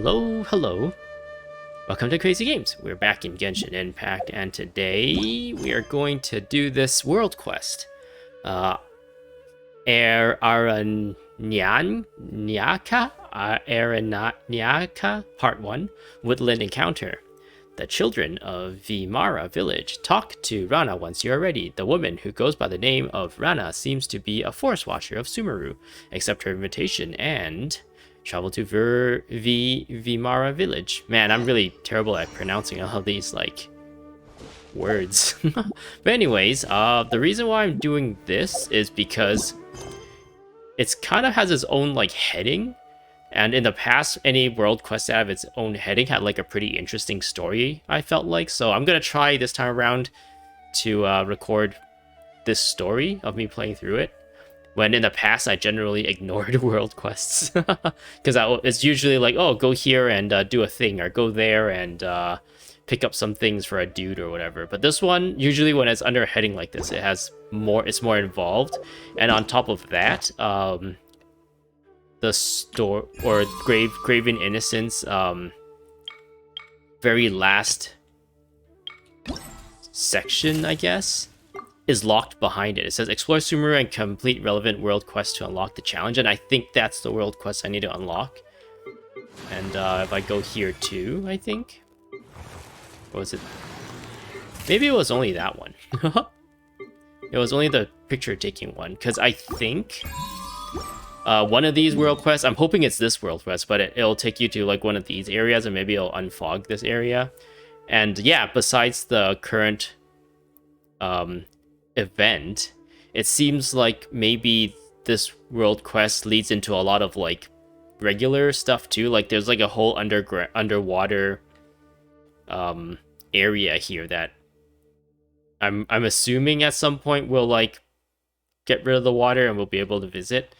Hello, hello. Welcome to Crazy Games. We're back in Genshin Impact, and today we are going to do this world quest. Aranyaka, Part 1, Woodland Encounter. The children of Vimara village. Talk to Rana once you are ready. The woman who goes by the name of Rana seems to be a forest watcher of Sumeru. Accept her invitation and travel to Vimara village. Man, I'm really terrible at pronouncing all of these, like, words. But anyways, the reason why I'm doing this is because it's kind of has its own, like, heading. And in the past, any world quest that have its own heading had, like, a pretty interesting story, I felt like. So I'm going to try this time around to record this story of me playing through it. When in the past, I generally ignored world quests. Because it's usually like, oh, go here and do a thing. Or go there and pick up some things for a dude or whatever. But this one, usually when it's under a heading like this, it's more involved. And on top of that, the store or Graven Innocence very last section, I guess, is locked behind it. It says explore Sumeru and complete relevant world quests to unlock the challenge, and I think that's the world quest I need to unlock. And if I go here too, I think, or was it, maybe it was only that one. It was only the picture taking one, because I think one of these world quests, I'm hoping it's this world quest, but it'll take you to like one of these areas, and maybe it'll unfog this area. And yeah, besides the current event, it seems like maybe this world quest leads into a lot of like regular stuff too. Like there's like a whole underwater area here that I'm assuming at some point we'll like get rid of the water and we'll be able to visit.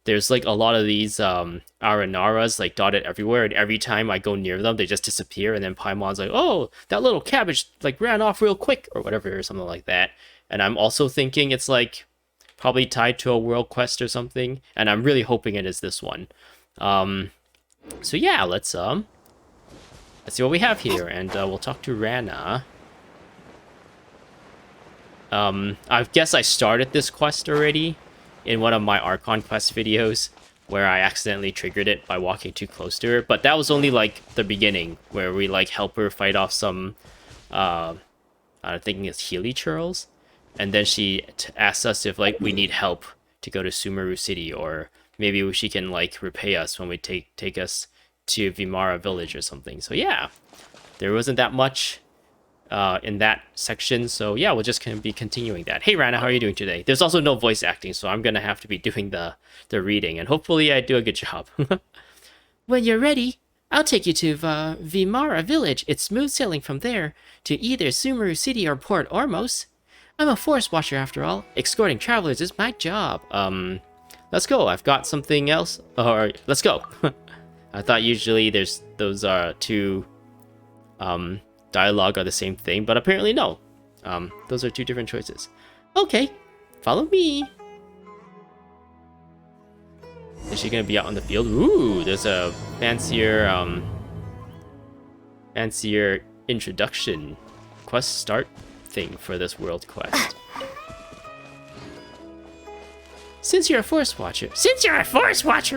There's like a lot of these Aranaras like dotted everywhere, and every time I go near them, they just disappear, and then Paimon's like, oh, that little cabbage like ran off real quick, or whatever, or something like that. And I'm also thinking it's like probably tied to a world quest or something, and I'm really hoping it is this one. So yeah, let's see what we have here, and we'll talk to Rana. I guess I started this quest already in one of my Archon quest videos, where I accidentally triggered it by walking too close to her. But that was only like the beginning, where we like help her fight off some, I'm thinking it's Healy Churls. And then she asks us if like we need help to go to Sumeru City, or maybe she can like repay us when we take us to Vimara village or something. So yeah, there wasn't that much in that section, so yeah, we'll just be continuing that. Hey Rana, how are you doing today? There's also no voice acting, so I'm gonna have to be doing the reading, and hopefully I do a good job. When you're ready, I'll take you to Vimara village. It's smooth sailing from there to either Sumeru City or Port Ormos. I'm a forest watcher after all. Escorting travelers is my job. Let's go. I've got something else. Or let's go. I thought usually there's those two dialogue are the same thing, but apparently no. Those are two different choices. Okay, follow me. Is she gonna be out on the field? Ooh, there's a fancier introduction quest start thing for this world quest. Since you're a forest watcher,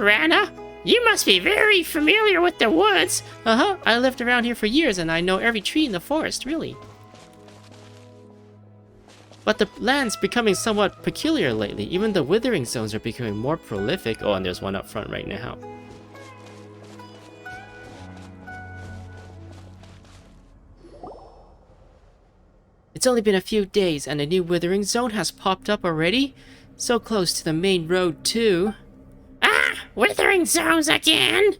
Rana, you must be very familiar with the woods. I lived around here for years, and I know every tree in the forest, really. But the land's becoming somewhat peculiar lately. Even the withering zones are becoming more prolific. Oh, and there's one up front right now. It's only been a few days, and a new withering zone has popped up already. So close to the main road, too. Withering zones again?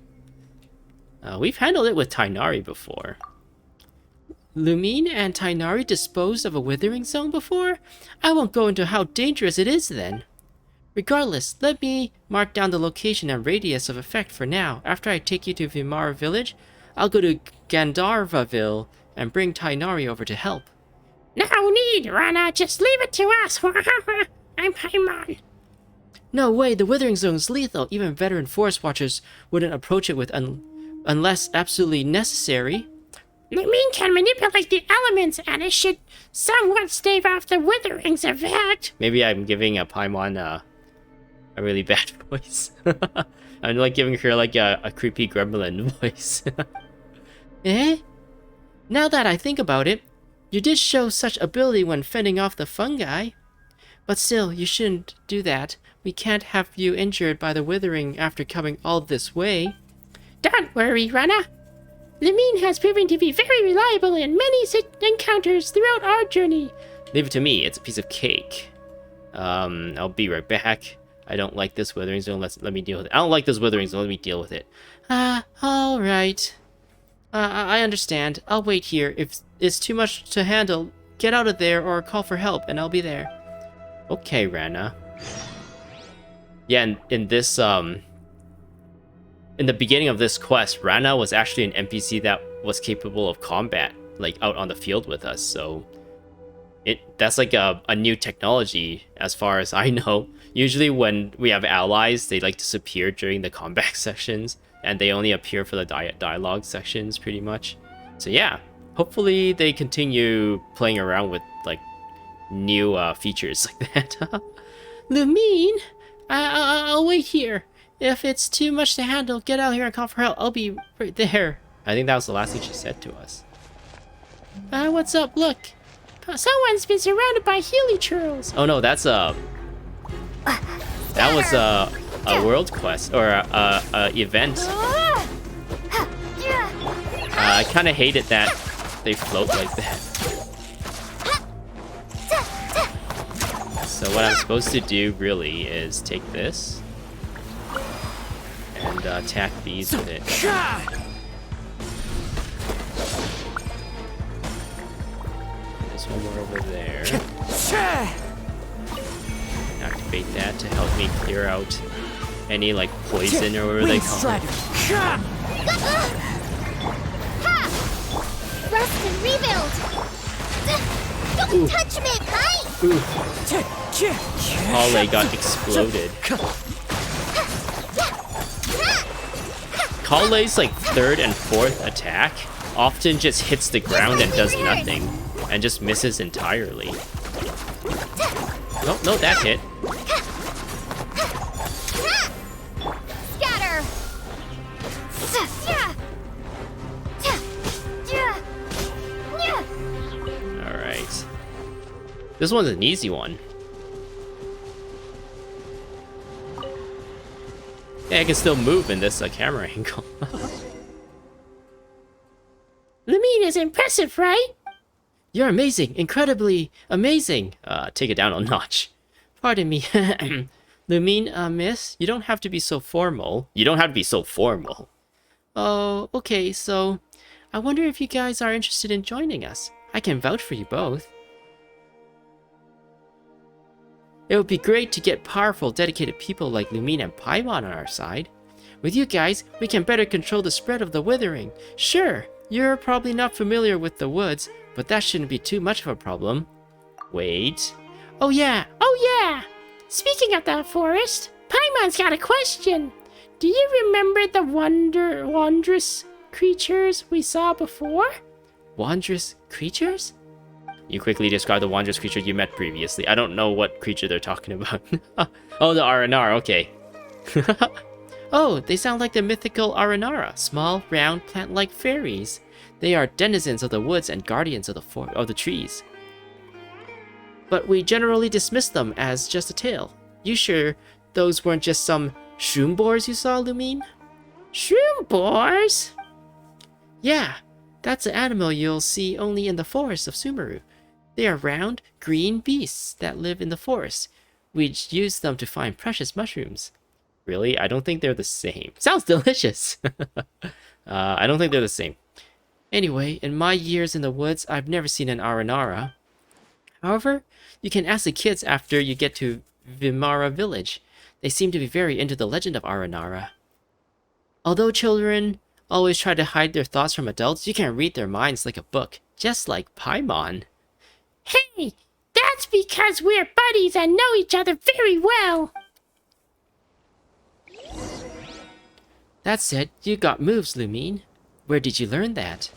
We've handled it with Tighnari before. Lumine and Tighnari disposed of a withering zone before? I won't go into how dangerous it is then. Regardless, let me mark down the location and radius of effect for now. After I take you to Vimara village, I'll go to Gandharvaville and bring Tighnari over to help. No need, Rana. Just leave it to us. I'm Paimon. No way, the Withering Zone's lethal. Even veteran forest watchers wouldn't approach it unless absolutely necessary. Lumine can manipulate the elements, and it should somewhat stave off the witherings effect. Maybe I'm giving a Paimon a really bad voice. I'm like giving her like a creepy gremlin voice. Eh? Now that I think about it, you did show such ability when fending off the fungi. But still, you shouldn't do that. We can't have you injured by the withering after coming all this way. Don't worry, Rana. Lumine has proven to be very reliable in many encounters throughout our journey. Leave it to me, it's a piece of cake. I'll be right back. I don't like this withering, so let me deal with it. I don't like this withering, so let me deal with it. Alright. I understand. I'll wait here. If it's too much to handle, get out of there or call for help, and I'll be there. Okay, Rana. Yeah, in this, in the beginning of this quest, Rana was actually an NPC that was capable of combat, like, out on the field with us, so... That's like a new technology, as far as I know. Usually when we have allies, they like disappear during the combat sections, and they only appear for the dialogue sections, pretty much. So yeah, hopefully they continue playing around with, like, new features like that. Lumine, I'll wait here. If it's too much to handle, get out here and call for help. I'll be right there. I think that was the last thing she said to us. What's up? Look. Someone's been surrounded by Healy churls. Oh no, that's that was a world quest or a event. I kind of hated that they float like that. So what I'm supposed to do really is take this and attack these with it. One more over there. Activate that to help me clear out any like poison or whatever they call it. Rest and rebuild. Don't touch me, Kai. Kale got exploded. Kale's like third and fourth attack often just hits the ground and does nothing. And just misses entirely. No, that hit. Scatter. Alright. This one's an easy one. Yeah, I can still move in this camera angle. Lumine is impressive, right? You're amazing, incredibly amazing. Take it down a notch. Pardon me. Lumine, miss, you don't have to be so formal. You don't have to be so formal. Oh, okay, so I wonder if you guys are interested in joining us. I can vouch for you both. It would be great to get powerful, dedicated people like Lumine and Paimon on our side. With you guys, we can better control the spread of the withering. Sure, you're probably not familiar with the woods, but that shouldn't be too much of a problem. Wait. Oh yeah! Speaking of that forest, Paimon's got a question. Do you remember the wondrous creatures we saw before? Wondrous creatures? You quickly describe the wondrous creature you met previously. I don't know what creature they're talking about. Oh, the Aranar, okay. Oh, they sound like the mythical Aranara, small, round, plant-like fairies. They are denizens of the woods and guardians of the trees. But we generally dismiss them as just a tale. You sure those weren't just some shroom boars you saw, Lumine? Shroom boars? Yeah, that's an animal you'll see only in the forests of Sumeru. They are round, green beasts that live in the forest. We use them to find precious mushrooms. Really? I don't think they're the same. Sounds delicious! I don't think they're the same. Anyway, in my years in the woods, I've never seen an Aranara. However, you can ask the kids after you get to Vimara village. They seem to be very into the legend of Aranara. Although children always try to hide their thoughts from adults, you can read their minds like a book, just like Paimon. Hey, that's because we're buddies and know each other very well. That said, you got moves, Lumine. Where did you learn that?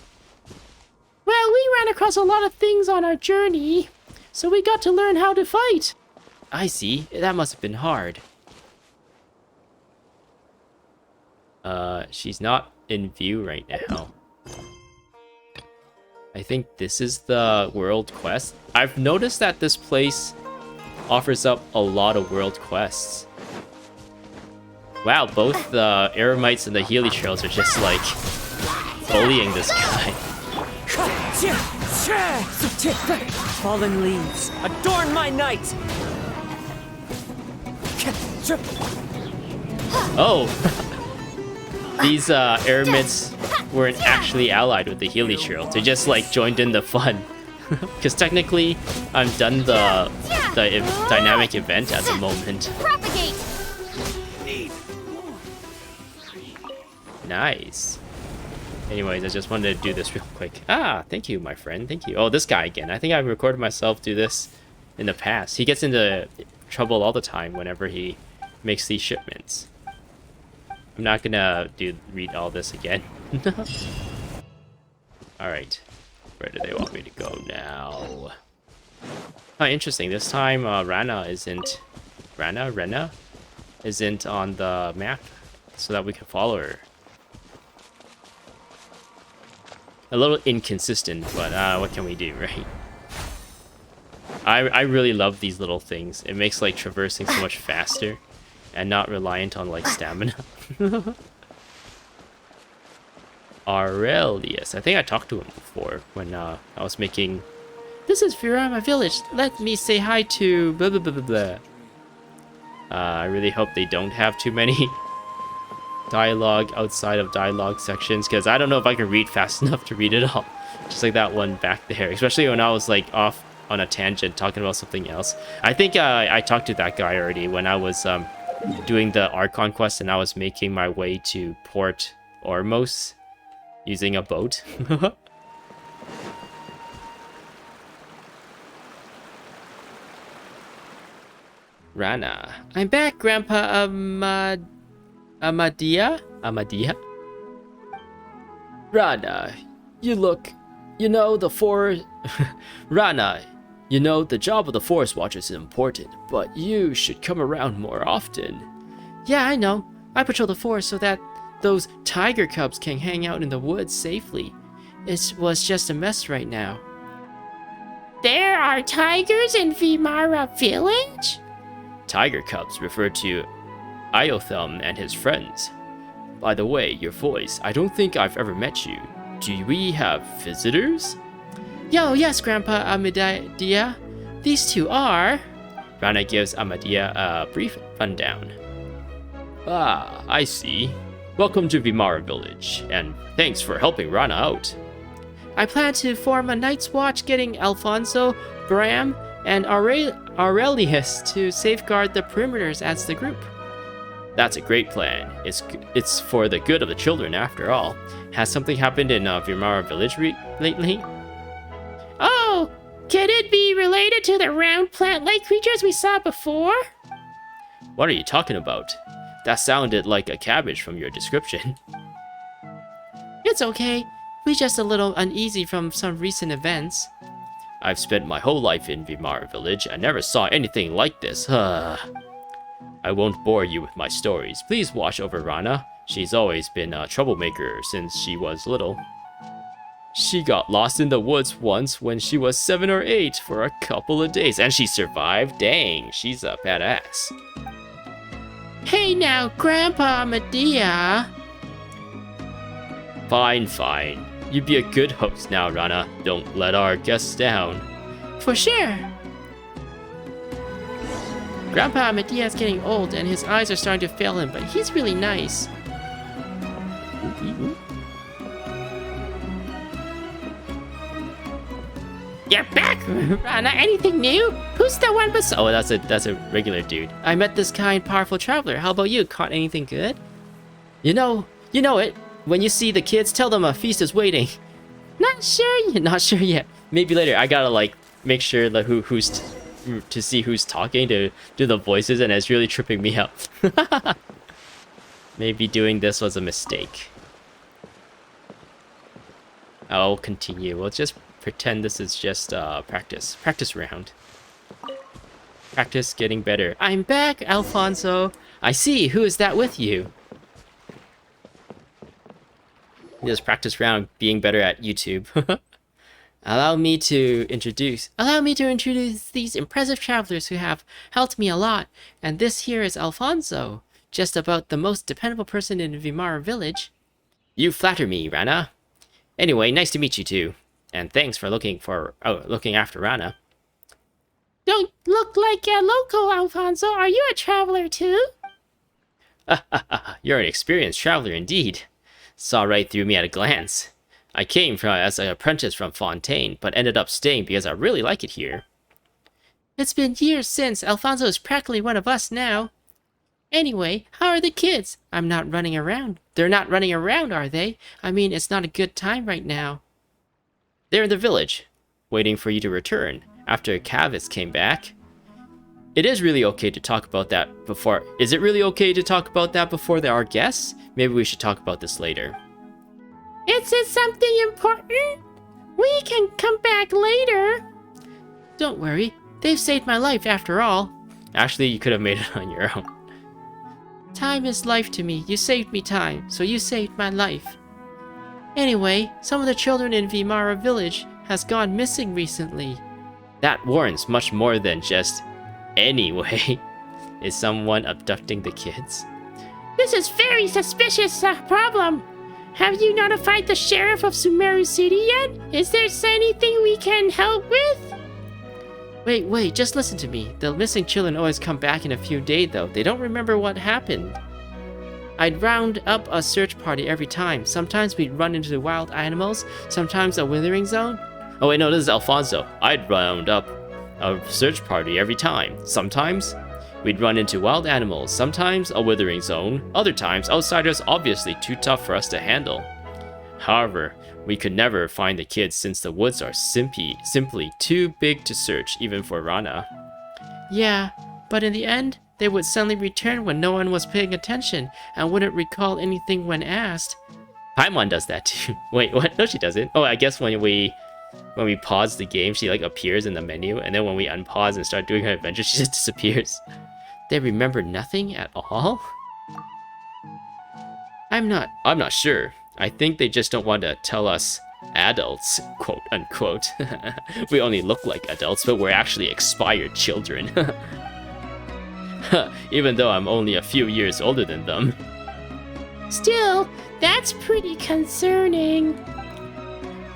Well, we ran across a lot of things on our journey, so we got to learn how to fight. I see. That must have been hard. She's not in view right now. I think this is the world quest. I've noticed that this place offers up a lot of world quests. Wow, both the Eremites and the Healy Trails are just like bullying this guy. Fallen leaves, adorn my night! Oh! These Eremites weren't actually allied with the Healy Trail. They just like joined in the fun. Because technically, I'm done the dynamic event at the moment. Propagate! Nice. Anyways, I just wanted to do this real quick. Ah, thank you, my friend. Thank you. Oh, this guy again. I think I've recorded myself do this in the past. He gets into trouble all the time whenever he makes these shipments. I'm not gonna read all this again. Alright. Where do they want me to go now? Oh, interesting. This time, Rana isn't on the map so that we can follow her. A little inconsistent, but what can we do, right? I really love these little things. It makes like traversing so much faster and not reliant on like stamina. Aurelius. I think I talked to him before when I was making... This is Vimara Village. Let me say hi to blah blah blah blah blah. I really hope they don't have too many dialogue outside of dialogue sections, because I don't know if I can read fast enough to read it all. Just like that one back there, especially when I was like off on a tangent talking about something else. I think I talked to that guy already when I was doing the Archon quest and I was making my way to Port Ormos using a boat. Rana. I'm back, Grandpa Amadia? Rana, Rana, you know, the job of the Forest Watcher is important, but you should come around more often. Yeah, I know. I patrol the forest so that those tiger cubs can hang out in the woods safely. It was just a mess right now. There are tigers in Vimara Village? Tiger cubs refer to Iotham and his friends. By the way, your voice, I don't think I've ever met you. Do we have visitors? Yes, Grandpa Amadia. These two are... Rana gives Amadia a brief rundown. Ah, I see. Welcome to Vimara Village, and thanks for helping Rana out. I plan to form a Night's Watch getting Alfonso, Bram, and Aurelius to safeguard the perimeters as the group. That's a great plan. It's for the good of the children after all. Has something happened in Vimara Village lately? Oh, could it be related to the round plant-like creatures we saw before? What are you talking about? That sounded like a cabbage from your description. It's okay. We're just a little uneasy from some recent events. I've spent my whole life in Vimara Village and never saw anything like this. I won't bore you with my stories. Please watch over Rana. She's always been a troublemaker since she was little. She got lost in the woods once when she was 7 or 8 for a couple of days, and she survived. Dang, she's a badass. Hey now, Grandpa Medea. Fine. You be a good host now, Rana. Don't let our guests down. For sure. Grandpa Medea's getting old and his eyes are starting to fail him, but he's really nice. You're back, Rana. Anything new? Who's the one beside? Oh, that's a regular dude. I met this kind, powerful traveler. How about you? Caught anything good? You know it. When you see the kids, tell them a feast is waiting. Not sure yet. Maybe later. I gotta like make sure that who's to see who's talking to do the voices, and it's really tripping me out. Maybe doing this was a mistake. I'll continue. We'll just pretend this is just practice. Practice round. Practice getting better. I'm back, Alfonso. I see. Who is that with you? Just practice round being better at YouTube. Allow me to introduce these impressive travelers who have helped me a lot. And this here is Alfonso, just about the most dependable person in Vimara village. You flatter me, Rana. Anyway, nice to meet you too. And thanks for looking after Rana. Don't look like a local, Alfonso. Are you a traveler too? You're an experienced traveler indeed. Saw right through me at a glance. I came as an apprentice from Fontaine, but ended up staying because I really like it here. It's been years since. Alfonso is practically one of us now. Anyway, how are the kids? I'm not running around. They're not running around, are they? I mean, it's not a good time right now. They're in the village, waiting for you to return, after Kavis came back. It is really okay to talk about that before... Is it really okay to talk about that before there are guests? Maybe we should talk about this later. Is it something important? We can come back later. Don't worry. They've saved my life after all. Actually, you could have made it on your own. Time is life to me. You saved me time, so you saved my life. Anyway, some of the children in Vimara village has gone missing recently. That warrants much more than just... Anyway, is someone abducting the kids? This is very suspicious problem. Have you notified the sheriff of Sumeru City yet? Is there anything we can help with? Wait, just listen to me. The missing children always come back in a few days though. They don't remember what happened. I'd round up a search party every time. Sometimes we'd run into the wild animals, sometimes a withering zone. Oh wait, no, this is Alfonso. I'd round up a search party every time. Sometimes we'd run into wild animals, sometimes a withering zone, other times outsiders obviously too tough for us to handle. However, we could never find the kids since the woods are simply too big to search even for Rana. Yeah, but in the end, they would suddenly return when no one was paying attention and wouldn't recall anything when asked. Paimon does that too. Wait, what? No, she doesn't. Oh, I guess when we pause the game, she like appears in the menu, and then when we unpause and start doing her adventure, she just disappears. They remember nothing at all? I'm not sure. I think they just don't want to tell us adults, quote unquote. We only look like adults, but we're actually expired children. Even though I'm only a few years older than them. Still, that's pretty concerning.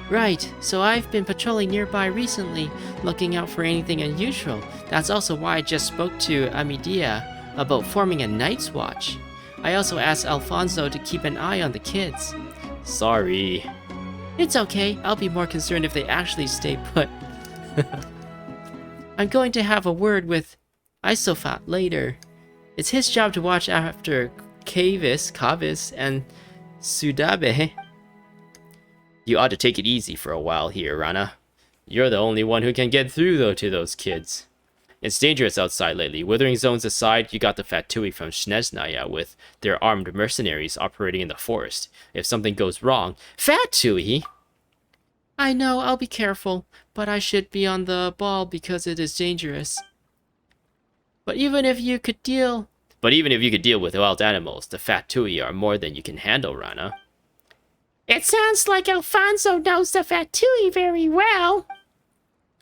Right, so I've been patrolling nearby recently, looking out for anything unusual. That's also why I just spoke to Amidia about forming a night's watch. I also asked Alfonso to keep an eye on the kids. Sorry. It's okay, I'll be more concerned if they actually stay put. I'm going to have a word with Isofat later. It's his job to watch after Kavis, and Sudabe. You ought to take it easy for a while here, Rana. You're the only one who can get through, though, to those kids. It's dangerous outside lately. Withering zones aside, you got the Fatui from Sneznaya with their armed mercenaries operating in the forest. If something goes wrong... Fatui? I know, I'll be careful, but I should be on the ball because it is dangerous. But even if you could deal with wild animals, the Fatui are more than you can handle, Rana. It sounds like Alfonso knows the Fatui very well.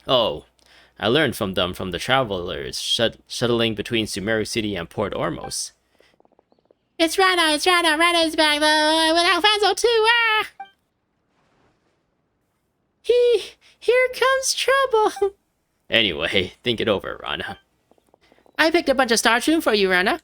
Oh, I learned from them from the travelers shuttling between Sumeru City and Port Ormos. It's Rana, Rana's back with Alfonso too, ah! Here comes trouble. Anyway, think it over, Rana. I picked a bunch of Starshoon for you, Rana.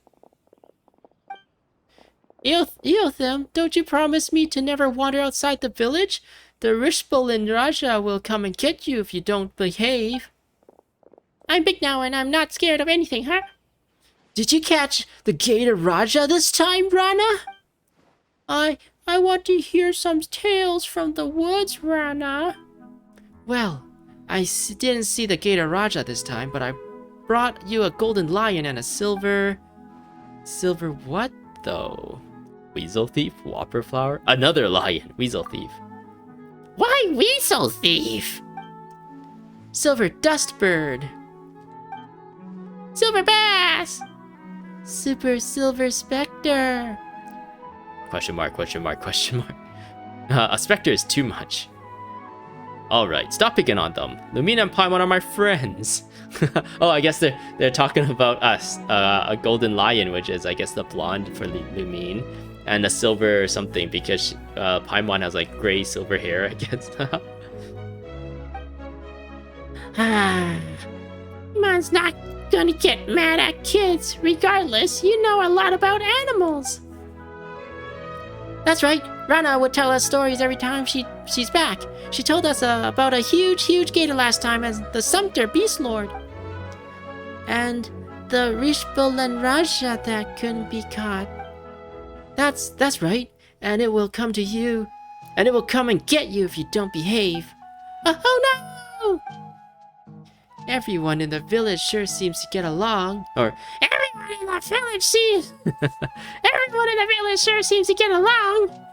Eotham, don't you promise me to never wander outside the village? The Rishbalin Raja will come and get you if you don't behave. I'm big now and I'm not scared of anything, huh? Did you catch the Gator Raja this time, Rana? I want to hear some tales from the woods, Rana. Well, I didn't see the Gator Raja this time, but I brought you a golden lion and a silver... Silver what, though? Weasel thief, whopper flower, another lion, weasel thief. Why weasel thief? Silver dust bird. Silver bass. Super silver specter. Question mark, question mark, question mark. A specter is too much. Alright, stop picking on them. Lumine and Paimon are my friends. Oh, I guess they're talking about us. A golden lion, which is, I guess, the blonde for Lumine. And a silver something, because Paimon has, like, gray silver hair, I guess. Paimon's not gonna get mad at kids. Regardless, you know a lot about animals. That's right. Rana would tell us stories every time she's back. She told us about a huge gator last time as the Sumter Beast Lord. And the Rishbolan Raja that couldn't be caught. That's right. And it will come to you. And it will come and get you if you don't behave. Oh no! Everyone in the village sure seems to get along. Or, everyone in the village seems... Everyone in the village sure seems to get along.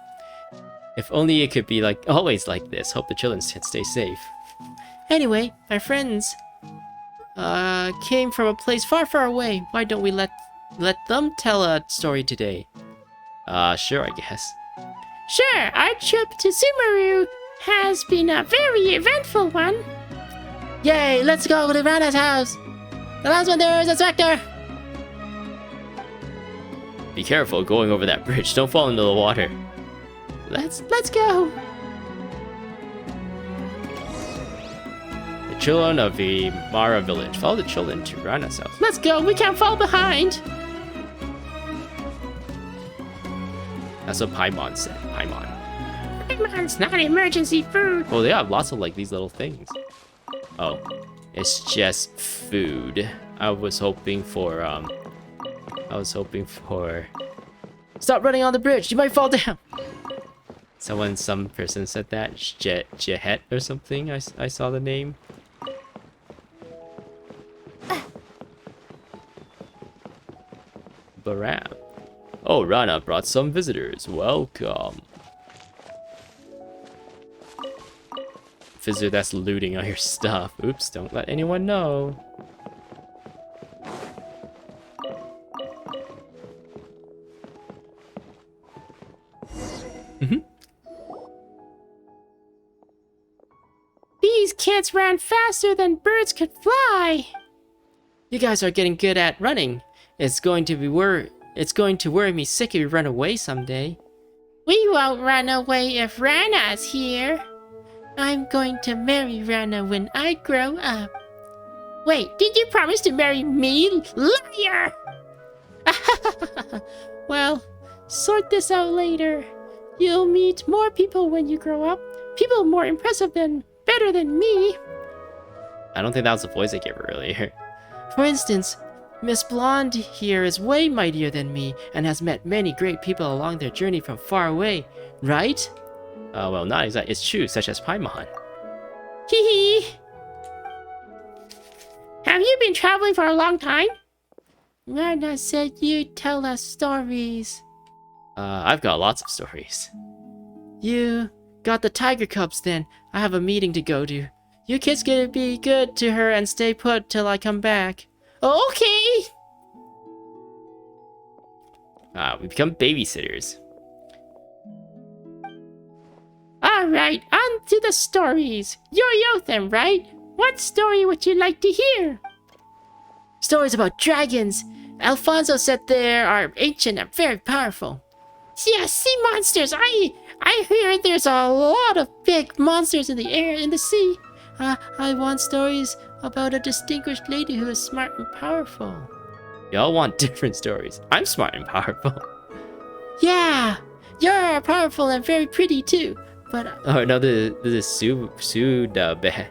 If only it could be like always like this. Hope the children can stay safe. Anyway, my friends came from a place far away. Why don't we let them tell a story today? Sure, I guess. Sure, our trip to Sumeru has been a very eventful one. Yay, let's go to Rana's house. The last one there is a specter. Be careful going over that bridge. Don't fall into the water. Let's go. The children of Vimara village. Follow the children to Rana's house. Let's go. We can't fall behind. That's what Paimon said. Paimon. Paimon's not emergency food. Oh, they have lots of like these little things. Oh, it's just food. I was hoping for Stop running on the bridge. You might fall down. some person said that. Jehet or something. I saw the name. Baram. Oh, Rana brought some visitors. Welcome. Visitor that's looting all your stuff. Oops, don't let anyone know. These kids ran faster than birds could fly. You guys are getting good at running. It's going to worry me sick if you run away someday. We won't run away if Rana's here. I'm going to marry Rana when I grow up. Wait, did you promise to marry me, liar? Well, sort this out later. You'll meet more people when you grow up. People more impressive than better than me. I don't think that was the voice I gave her earlier. For instance, Miss Blonde here is way mightier than me and has met many great people along their journey from far away, right? Well, not exactly. It's true, such as Paimon. Hee hee. Have you been traveling for a long time? Rana said you'd tell us stories. I've got lots of stories. You got the tiger cubs then. I have a meeting to go to. You kids gonna be good to her and stay put till I come back. Okay! We become babysitters. Alright, on to the stories. You're Yothan, right? What story would you like to hear? Stories about dragons. Alfonso said they are ancient and very powerful. Yeah, sea monsters. I hear there's a lot of big monsters in the air, in the sea. I want stories about a distinguished lady who is smart and powerful. Y'all want different stories. I'm smart and powerful. Yeah, you're powerful and very pretty too. But oh no, this is Sudabe.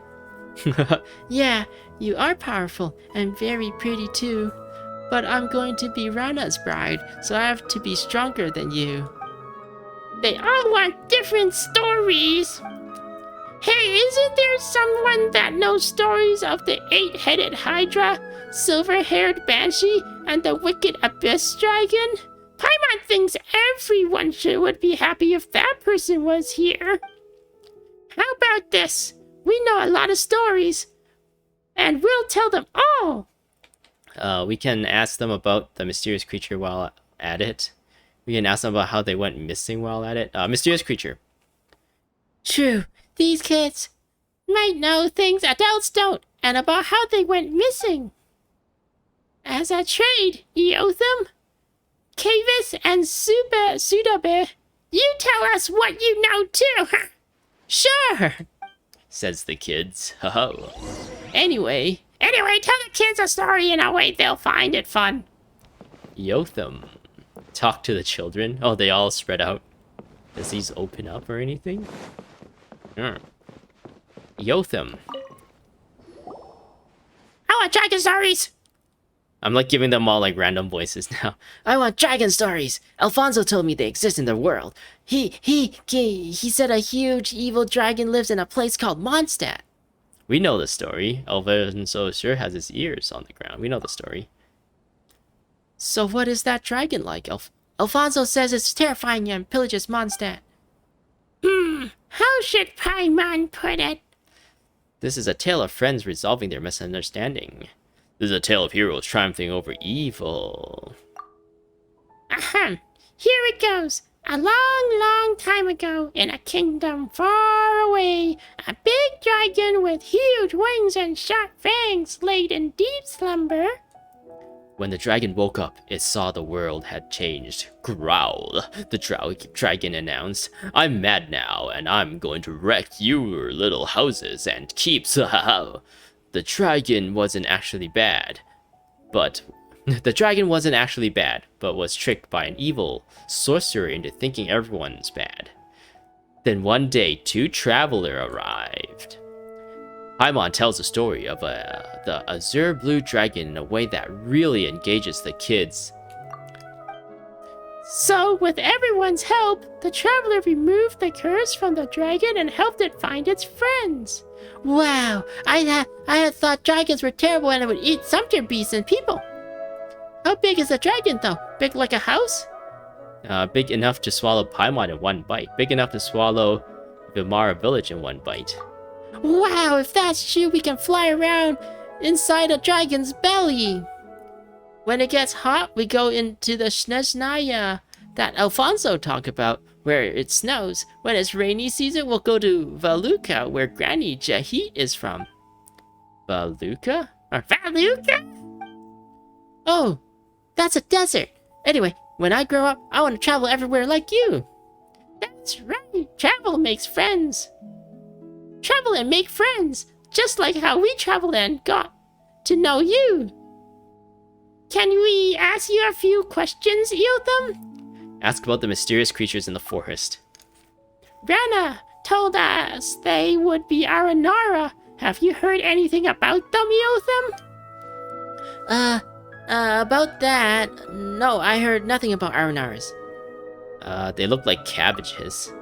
yeah, you are powerful and very pretty too. But I'm going to be Rana's bride, so I have to be stronger than you. They all want different stories. Hey, isn't there someone that knows stories of the 8-headed Hydra, silver-haired Banshee, and the wicked Abyss Dragon? Paimon thinks everyone would be happy if that person was here. How about this? We know a lot of stories, and we'll tell them all. We can ask them about the mysterious creature while at it. We can ask them about how they went missing while at it. Mysterious creature. True, these kids might know things adults don't, and about how they went missing. As a trade, Eotham, Kavis, and Sudabe, you tell us what you know too. Sure, Says the kids. Ho. Anyway, tell the kids a story in a way they'll find it fun. Yotham. Talk to the children. Oh, they all spread out. Does these open up or anything? Yotham. I want dragon stories. I'm like giving them all like random voices now. I want dragon stories. Alfonso told me they exist in the world. He said a huge evil dragon lives in a place called Mondstadt. We know the story. Alfonso sure has his ears on the ground. We know the story. So what is that dragon like? Alfonso says it's terrifying and pillages Mondstadt. How should Paimon put it? This is a tale of friends resolving their misunderstanding. This is a tale of heroes triumphing over evil. Here it goes. A long time ago, in a kingdom far away, a big dragon with huge wings and sharp fangs laid in deep slumber. When the dragon woke up, it saw the world had changed. Growl, the dragon announced. I'm mad now, and I'm going to wreck your little houses and keeps. The dragon wasn't actually bad, but was tricked by an evil sorcerer into thinking everyone's bad. Then one day, two travelers arrived. Paimon tells the story of the azure blue dragon in a way that really engages the kids. So, with everyone's help, the traveler removed the curse from the dragon and helped it find its friends. Wow, I had thought dragons were terrible and it would eat sumpter beasts and people. How big is the dragon, though? Big like a house? Big enough to swallow Paimon in one bite. Big enough to swallow Vimara village in one bite. Wow, if that's true, we can fly around inside a dragon's belly. When it gets hot, we go into the Snezhnaya that Alfonso talked about, where it snows. When it's rainy season, we'll go to Valuka, where Granny Jahit is from. Valuka? Valuka? Oh, that's a desert. Anyway, when I grow up, I want to travel everywhere like you. That's right, travel makes friends. Travel and make friends, just like how we traveled and got to know you. Can we ask you a few questions, Eotham? Ask about the mysterious creatures in the forest. Rana told us they would be Aranara. Have you heard anything about them, Eotham? About that, no, I heard nothing about Aranaras. They look like cabbages.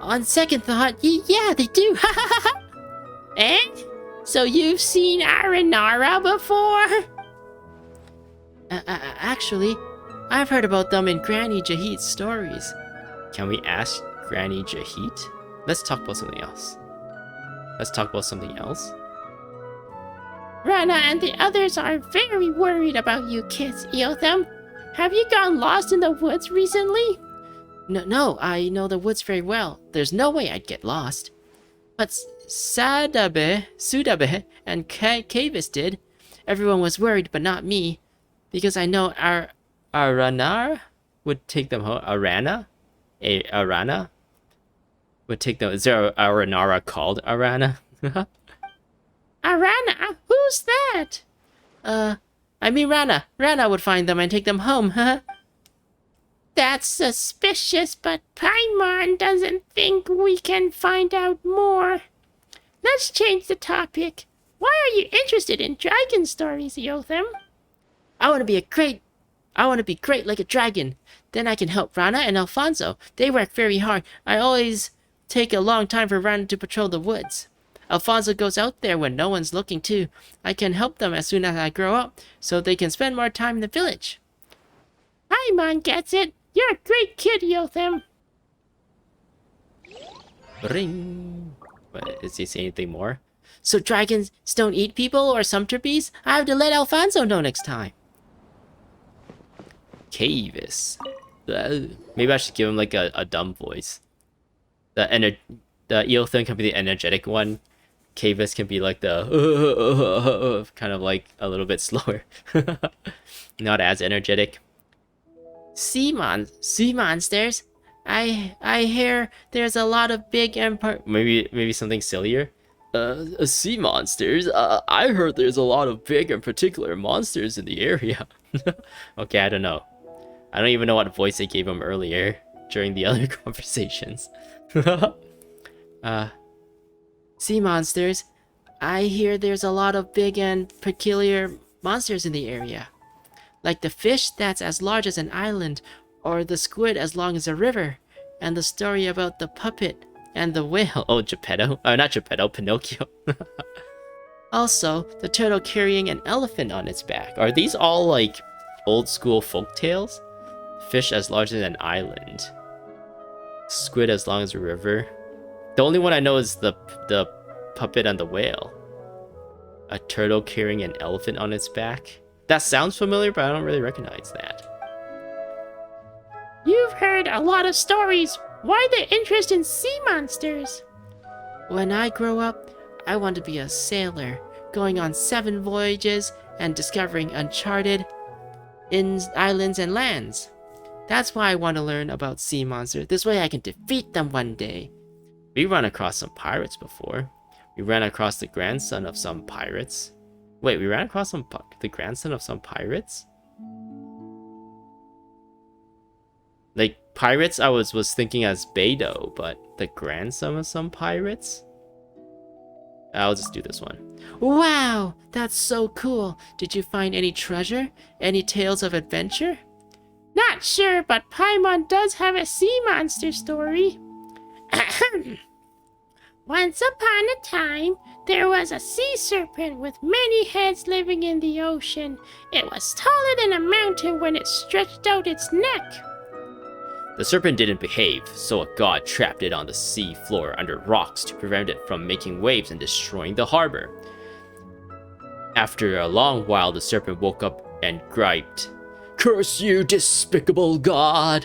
On second thought, yeah, they do. Eh? So you've seen Aranara before? Actually, I've heard about them in Granny Jahit's stories. Can we ask Granny Jahit? Let's talk about something else. Rana and the others are very worried about you kids, Eotham. Have you gone lost in the woods recently? No, I know the woods very well. There's no way I'd get lost. But Sudabe, and Kavis did. Everyone was worried, but not me. Because I know Aranar would take them home. Arana would take them. Is there Aranara called Arana? Arana? Who's that? I mean Rana. Rana would find them and take them home, huh? That's suspicious, but Paimon doesn't think we can find out more. Let's change the topic. Why are you interested in dragon stories, Eotham? I want to be great like a dragon. Then I can help Rana and Alfonso. They work very hard. I always take a long time for Rana to patrol the woods. Alfonso goes out there when no one's looking too. I can help them as soon as I grow up, so they can spend more time in the village. Paimon gets it. You're a great kid, Yotham. Ring. What, is he saying anything more? So dragons don't eat people or sumpter beasts? I have to let Alfonso know next time. Cavis. Maybe I should give him like a dumb voice. The Eothen can be the energetic one. Cavis can be like the kind of like a little bit slower. Not as energetic. Sea monsters. I hear there's a lot of big maybe something sillier. Sea monsters. I heard there's a lot of big and particular monsters in the area. Okay, I don't know. I don't even know what voice they gave him earlier during the other conversations. sea monsters. I hear there's a lot of big and peculiar monsters in the area. Like the fish that's as large as an island, or the squid as long as a river, and the story about the puppet and the whale. Oh, Geppetto? Not Geppetto, Pinocchio. Also, the turtle carrying an elephant on its back. Are these all like old school folk tales? Fish as large as an island. Squid as long as a river. The only one I know is the puppet and the whale. A turtle carrying an elephant on its back. That sounds familiar, but I don't really recognize that. You've heard a lot of stories. Why the interest in sea monsters? When I grow up, I want to be a sailor, going on 7 voyages and discovering uncharted islands and lands. That's why I want to learn about sea monsters. This way I can defeat them one day. We run across some pirates before. We ran across the grandson of some pirates. Wait, we ran across the grandson of some pirates? Like, pirates I was thinking as Beidou, but the grandson of some pirates? I'll just do this one. Wow, that's so cool. Did you find any treasure? Any tales of adventure? Not sure, but Paimon does have a sea monster story. Once upon a time, there was a sea serpent with many heads living in the ocean. It was taller than a mountain when it stretched out its neck. The serpent didn't behave, so a god trapped it on the sea floor under rocks to prevent it from making waves and destroying the harbor. After a long while, the serpent woke up and griped, "Curse you, despicable god!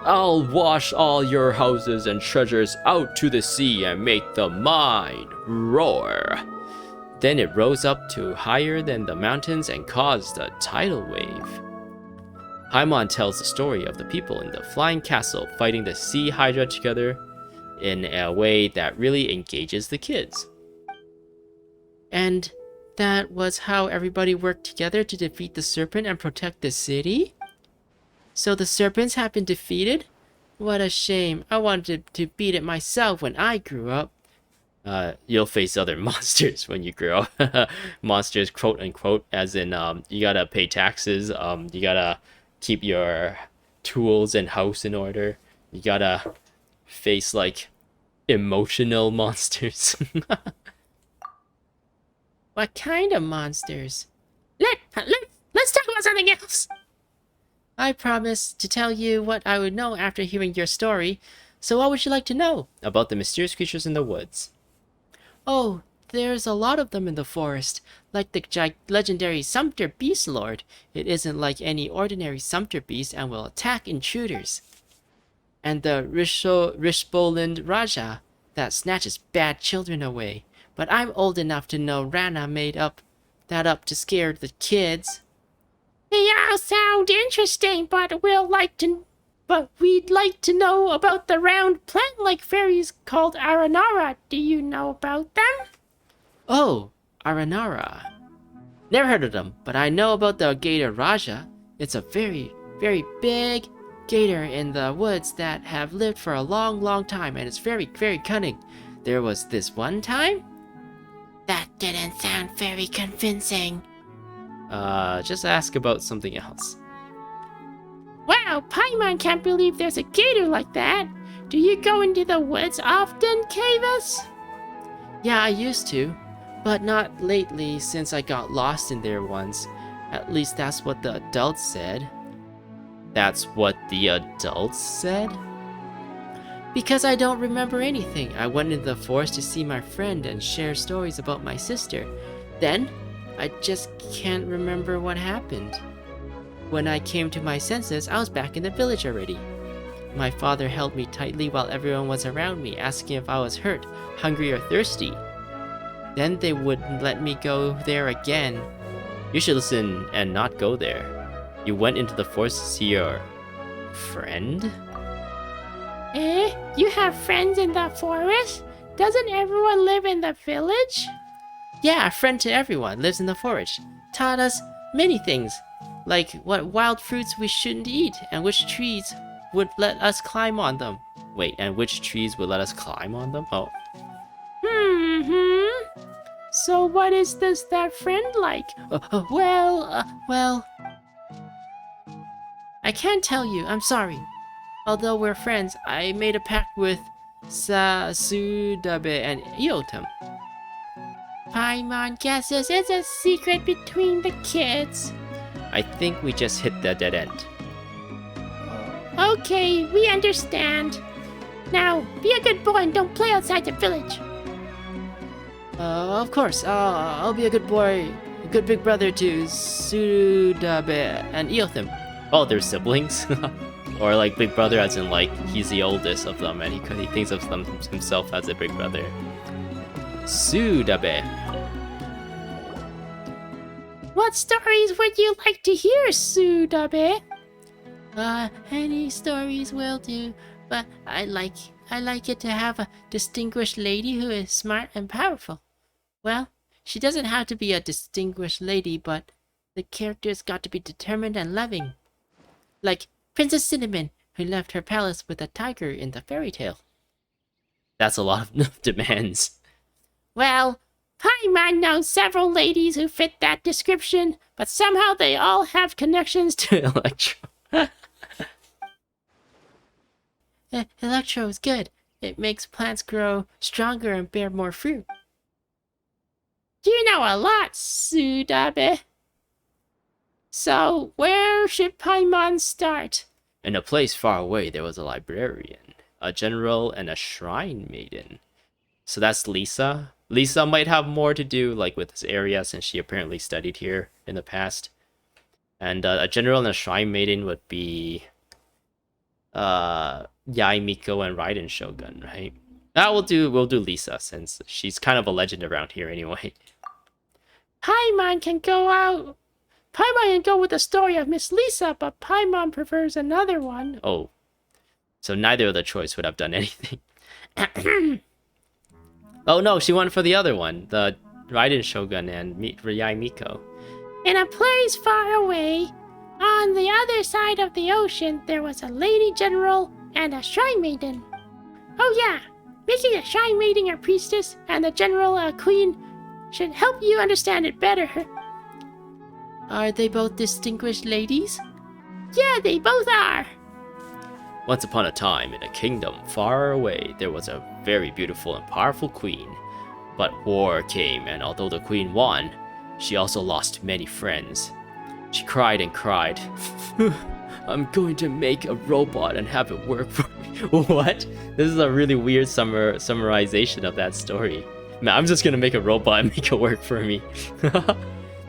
I'll wash all your houses and treasures out to the sea and make the mine roar." Then it rose up to higher than the mountains and caused a tidal wave. Paimon tells the story of the people in the flying castle fighting the sea hydra together in a way that really engages the kids. And that was how everybody worked together to defeat the serpent and protect the city? So the serpents have been defeated? What a shame. I wanted to beat it myself when I grew up. You'll face other monsters when you grow up. Monsters, quote unquote, as in you gotta pay taxes, you gotta keep your tools and house in order. You gotta face like emotional monsters. What kind of monsters? Let's talk about something else. I promised to tell you what I would know after hearing your story, so what would you like to know? About the mysterious creatures in the woods. Oh, there's a lot of them in the forest, like the legendary Sumpter Beast Lord. It isn't like any ordinary Sumpter Beast and will attack intruders. And the Rishboland Raja that snatches bad children away. But I'm old enough to know Rana made that up to scare the kids. They all sound interesting, but we'd like to know about the round plant-like fairies called Aranara. Do you know about them? Oh, Aranara. Never heard of them, but I know about the gator Raja. It's a very, very big gator in the woods that have lived for a long, long time, and it's very, very cunning. There was this one time? That didn't sound very convincing. Just ask about something else. Wow, Paimon can't believe there's a gator like that. Do you go into the woods often, Cavis? Yeah, I used to, but not lately since I got lost in there once. At least that's what the adults said. That's what the adults said? Because I don't remember anything. I went into the forest to see my friend and share stories about my sister. Then, I just can't remember what happened. When I came to my senses, I was back in the village already. My father held me tightly while everyone was around me, asking if I was hurt, hungry, or thirsty. Then they wouldn't let me go there again. You should listen and not go there. You went into the forest to see your friend? Eh? You have friends in the forest? Doesn't everyone live in the village? Yeah, a friend to everyone lives in the forest. Taught us many things, like what wild fruits we shouldn't eat and which trees would let us climb on them. Wait, and which trees would let us climb on them? Oh. So what is that friend like? Well, I can't tell you, I'm sorry. Although we're friends, I made a pact with Sudabe and Iotam. Paimon guesses it's a secret between the kids. I think we just hit the dead end. Okay, we understand. Now, be a good boy and don't play outside the village. Of course, I'll be a good boy, a good big brother to Sudabe and Iotam. Oh, they're siblings? Or like big brother as in like he's the oldest of them and he thinks of them himself as a big brother. Sudabe. What stories would you like to hear, Sudabe? Any stories will do, but I like it to have a distinguished lady who is smart and powerful. Well, she doesn't have to be a distinguished lady, but the character's got to be determined and loving. Like Princess Cinnamon, who left her palace with a tiger in the fairy tale. That's a lot of demands. Well, Paimon knows several ladies who fit that description, but somehow they all have connections to Electro. Electro is good. It makes plants grow stronger and bear more fruit. You know a lot, Sudabe. So, where should Paimon start? In a place far away, there was a librarian, a general, and a shrine maiden. So that's Lisa. Lisa might have more to do like with this area since she apparently studied here in the past. And a general and a shrine maiden would be Yaimiko and Raiden Shogun, right? We'll do Lisa since she's kind of a legend around here anyway. Paimon can go with the story of Miss Lisa, but Paimon prefers another one. Oh. So neither of the choice would have done anything. Oh no, she went for the other one. The Raiden Shogun and Yaimiko. In a place far away, on the other side of the ocean, there was a lady general and a shrine maiden. Oh yeah, making a shrine maiden a priestess and the general a queen should help you understand it better. Are they both distinguished ladies? Yeah, they both are. Once upon a time, in a kingdom far away, there was a very beautiful and powerful queen. But war came, and although the queen won, she also lost many friends. She cried and cried. I'm going to make a robot and have it work for me. What? This is a really weird summarization of that story. Man, I'm just gonna make a robot and make it work for me.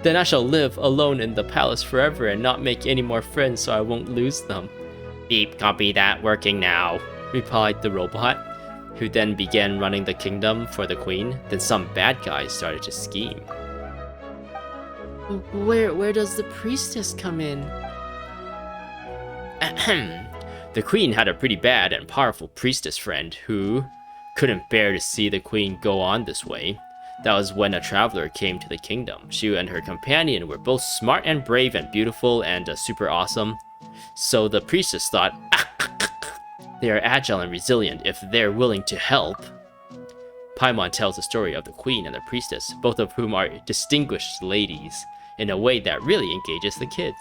Then I shall live alone in the palace forever and not make any more friends so I won't lose them. Beep, copy that, working now, replied the robot, who then began running the kingdom for the queen. Then some bad guys started to scheme. Where does the priestess come in? Ahem. The queen had a pretty bad and powerful priestess friend who couldn't bear to see the queen go on this way. That was when a traveler came to the kingdom. She and her companion were both smart and brave and beautiful and super awesome. So the priestess thought, they are agile and resilient if they're willing to help. Paimon tells the story of the queen and the priestess, both of whom are distinguished ladies, in a way that really engages the kids.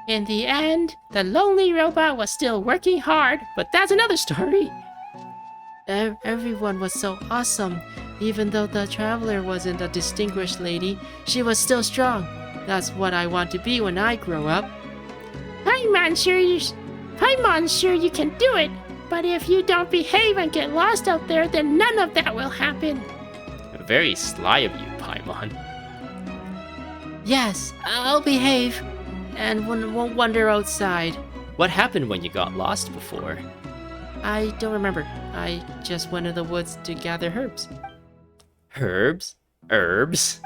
In the end, the lonely robot was still working hard, but that's another story. Everyone was so awesome. Even though the traveler wasn't a distinguished lady, she was still strong. That's what I want to be when I grow up. Paimon's sure you can do it, but if you don't behave and get lost out there, then none of that will happen. Very sly of you, Paimon. Yes, I'll behave, and won't wander outside. What happened when you got lost before? I don't remember. I just went to the woods to gather herbs. Herbs? Herbs?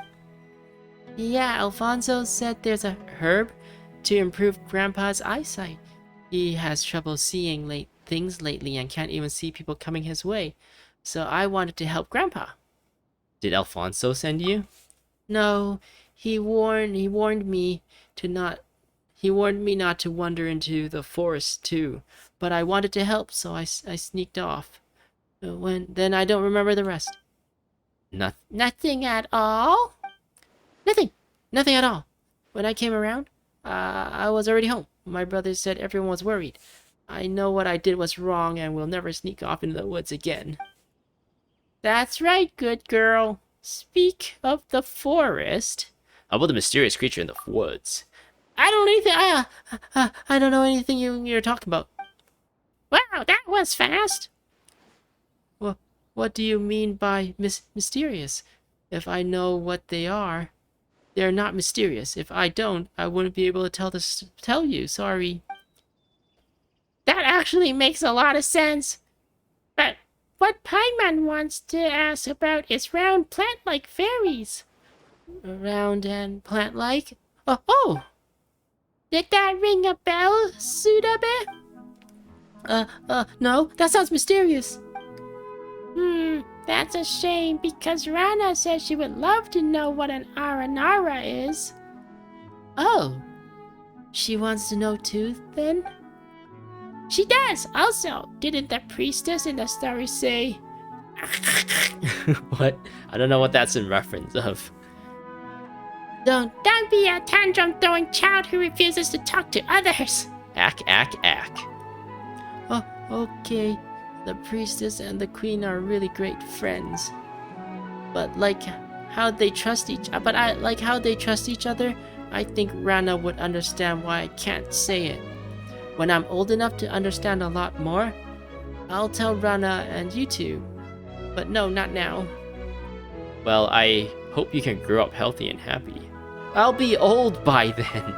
Yeah, Alfonso said there's a herb to improve Grandpa's eyesight. He has trouble seeing things lately and can't even see people coming his way. So I wanted to help Grandpa. Did Alfonso send you? No, he warned me not to wander into the forest too. But I wanted to help, so I sneaked off. Then I don't remember the rest. Nothing at all? Nothing at all. When I came around, I was already home. My brother said everyone was worried. I know what I did was wrong and will never sneak off into the woods again. That's right, good girl. Speak of the forest. How about the mysterious creature in the woods? I don't know anything you're talking about. Wow, that was fast. Well, what do you mean by mysterious? If I know what they are, they're not mysterious. If I don't, I wouldn't be able to tell you. Sorry. That actually makes a lot of sense. But what Paimon wants to ask about is round plant-like fairies. Round and plant-like? Oh! Did that ring a bell, Sudabe? No, that sounds mysterious. That's a shame because Rana says she would love to know what an Aranara is. Oh, she wants to know too, then? She does! Also, didn't the priestess in the story say... What? I don't know what that's in reference of. Don't be a tantrum-throwing child who refuses to talk to others! Ack. Oh, okay. The priestess and the queen are really great friends. But I like how they trust each other. I think Rana would understand why I can't say it. When I'm old enough to understand a lot more, I'll tell Rana and you two. But no, not now. Well, I hope you can grow up healthy and happy. I'll be old by then.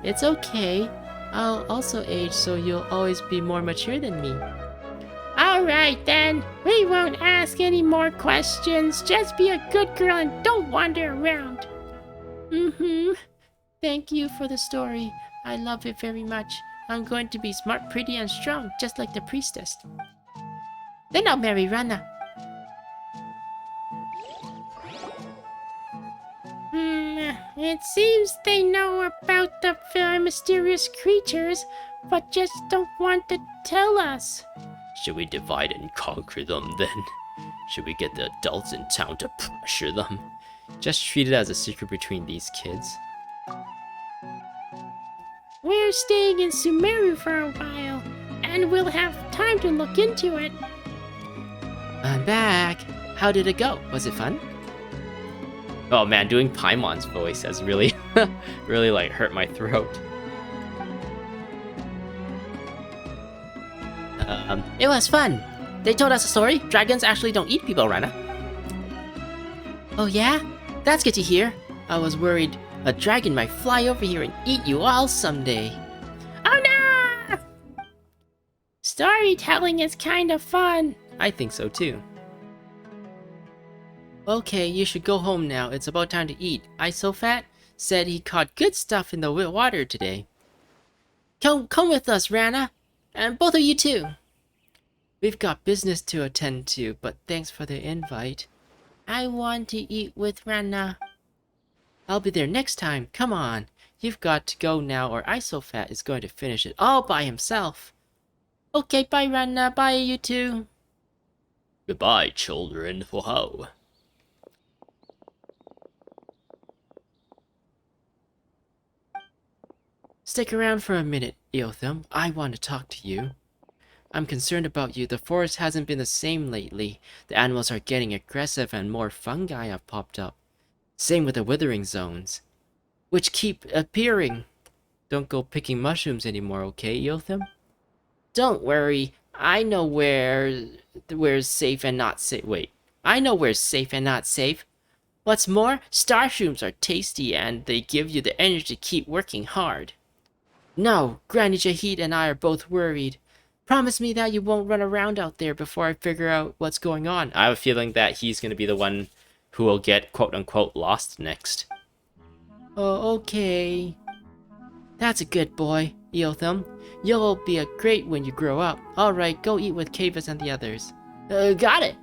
It's okay. I'll also age, so you'll always be more mature than me. Alright then, we won't ask any more questions. Just be a good girl and don't wander around. Thank you for the story. I love it very much. I'm going to be smart, pretty, and strong, just like the priestess. Then I'll marry Rana. It seems they know about the mysterious creatures, but just don't want to tell us. Should we divide and conquer them then? Should we get the adults in town to pressure them? Just treat it as a secret between these kids. We're staying in Sumeru for a while, and we'll have time to look into it. I'm back. How did it go? Was it fun? Oh man, doing Paimon's voice has really, really like hurt my throat. It was fun. They told us a story. Dragons actually don't eat people, Rana. Oh yeah? That's good to hear. I was worried a dragon might fly over here and eat you all someday. Oh no! Storytelling is kind of fun. I think so too. Okay, you should go home now. It's about time to eat. Isofat said he caught good stuff in the water today. Come with us, Rana. And both of you too. We've got business to attend to, but thanks for the invite. I want to eat with Rana. I'll be there next time. Come on. You've got to go now or Isofat is going to finish it all by himself. Okay, bye Rana. Bye you two. Goodbye, children. Whoa. Stick around for a minute, Eotham. I want to talk to you. I'm concerned about you. The forest hasn't been the same lately. The animals are getting aggressive and more fungi have popped up. Same with the withering zones, which keep appearing. don't go picking mushrooms anymore, okay, Eotham? Don't worry. I know where's safe and not safe. Wait. I know where's safe and not safe. What's more, star shrooms are tasty and they give you the energy to keep working hard. No, Granny Jahid and I are both worried. Promise me that you won't run around out there before I figure out what's going on. I have a feeling that he's going to be the one who will get quote-unquote lost next. Oh, okay. That's a good boy, Eotham. You'll be a great when you grow up. Alright, go eat with Kavis and the others. Got it!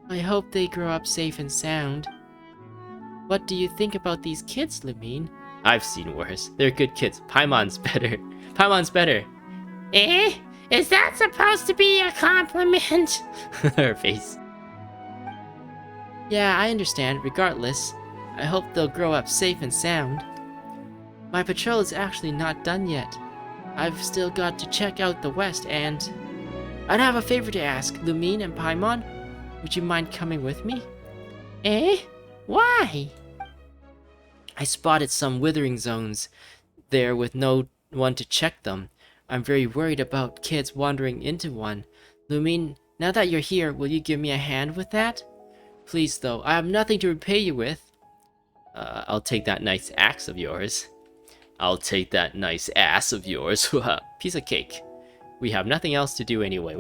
I hope they grow up safe and sound. What do you think about these kids, Lumine? I've seen worse. They're good kids. Paimon's better. Paimon's better. Eh? Is that supposed to be a compliment? Her face. Yeah, I understand. Regardless, I hope they'll grow up safe and sound. My patrol is actually not done yet. I've still got to check out the west and... I'd have a favor to ask, Lumine and Paimon. Would you mind coming with me? Eh? Why? I spotted some withering zones there with no one to check them. I'm very worried about kids wandering into one. Lumine, now that you're here, will you give me a hand with that? Please though, I have nothing to repay you with. I'll take that nice axe of yours. I'll take that nice ass of yours. Piece of cake. We have nothing else to do anyway.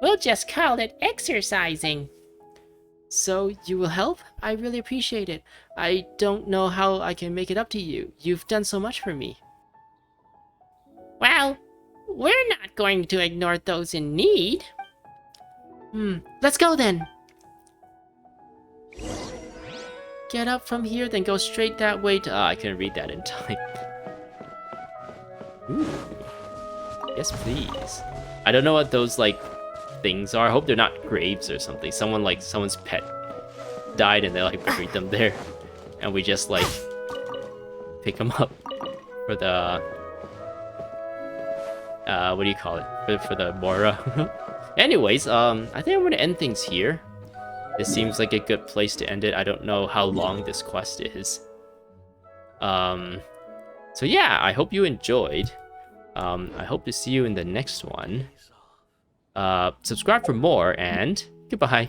We'll just call it exercising. So, you will help? I really appreciate it. I don't know how I can make it up to you. You've done so much for me. Well, we're not going to ignore those in need. Let's go then! Get up from here, then go straight that way to... I couldn't read that in time. Ooh. Yes, please. I don't know what those, like, things are. I hope they're not graves or something. Someone's pet died and they, like, buried them there. And we just, like, pick them up for the... what do you call it? For the Mora. Anyways, I think I'm gonna end things here. This seems like a good place to end it. I don't know how long this quest is. So yeah, I hope you enjoyed. I hope to see you in the next one. Subscribe for more, and goodbye.